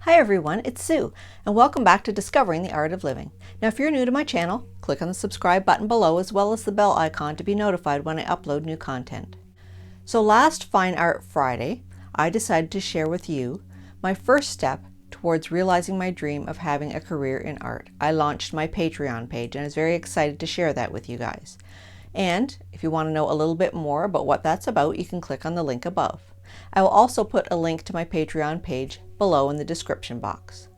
Hi everyone, it's Sue, and welcome back to Discovering the Art of Living. Now if you're new to my channel, click on the subscribe button below as well as the bell icon to be notified when I upload new content. So last Fine Art Friday, I decided to share with you my first step towards realizing my dream of having a career in art. I launched my Patreon page and I was very excited to share that with you guys. And if you want to know a little bit more about what that's about, you can click on the link above. I will also put a link to my Patreon page below in the description box.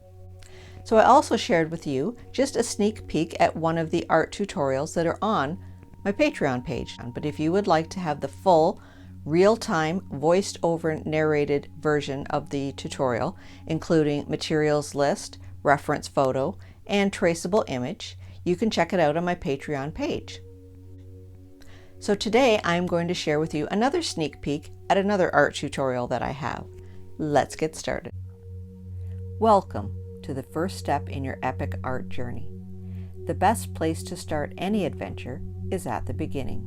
So I also shared with you just a sneak peek at one of the art tutorials that are on my Patreon page. But if you would like to have the full, real-time, voiced-over narrated version of the tutorial, including materials list, reference photo, and traceable image, you can check it out on my Patreon page. So today I'm going to share with you another sneak peek at another art tutorial that I have. Let's get started. Welcome to the first step in your epic art journey. The best place to start any adventure is at the beginning.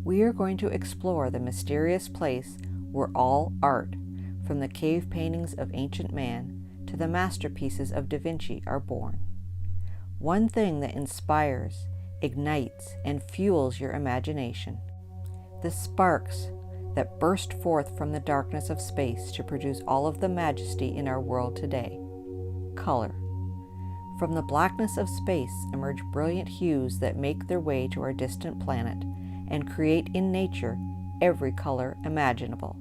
We are going to explore the mysterious place where all art, from the cave paintings of ancient man to the masterpieces of Da Vinci, are born. One thing that inspires, ignites, and fuels your imagination. The sparks that burst forth from the darkness of space to produce all of the majesty in our world today. Color. From the blackness of space emerge brilliant hues that make their way to our distant planet and create in nature every color imaginable.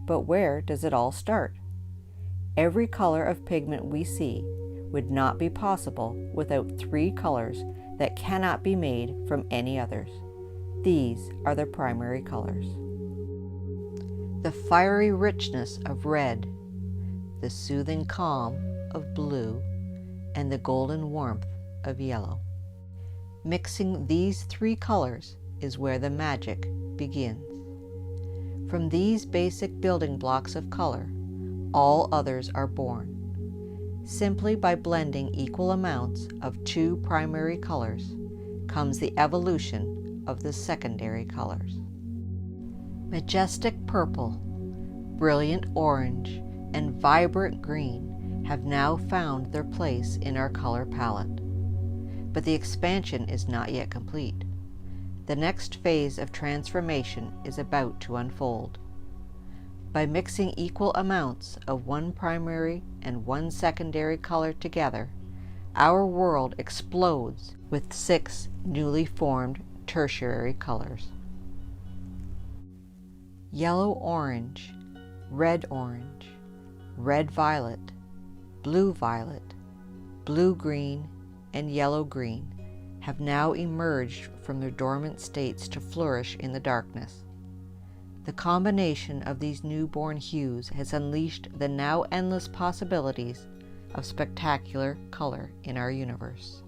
But where does it all start? Every color of pigment we see would not be possible without three colors that cannot be made from any others. These are the primary colors. The fiery richness of red, the soothing calm of blue, and the golden warmth of yellow. Mixing these three colors is where the magic begins. From these basic building blocks of color, all others are born. Simply by blending equal amounts of two primary colors comes the evolution of the secondary colors. Majestic purple, brilliant orange, and vibrant green have now found their place in our color palette. But the expansion is not yet complete. The next phase of transformation is about to unfold. By mixing equal amounts of one primary and one secondary color together, our world explodes with 6 newly formed tertiary colors. Yellow-orange, red-orange, red-violet, blue-violet, blue-green, and yellow-green have now emerged from their dormant states to flourish in the darkness. The combination of these newborn hues has unleashed the now endless possibilities of spectacular color in our universe.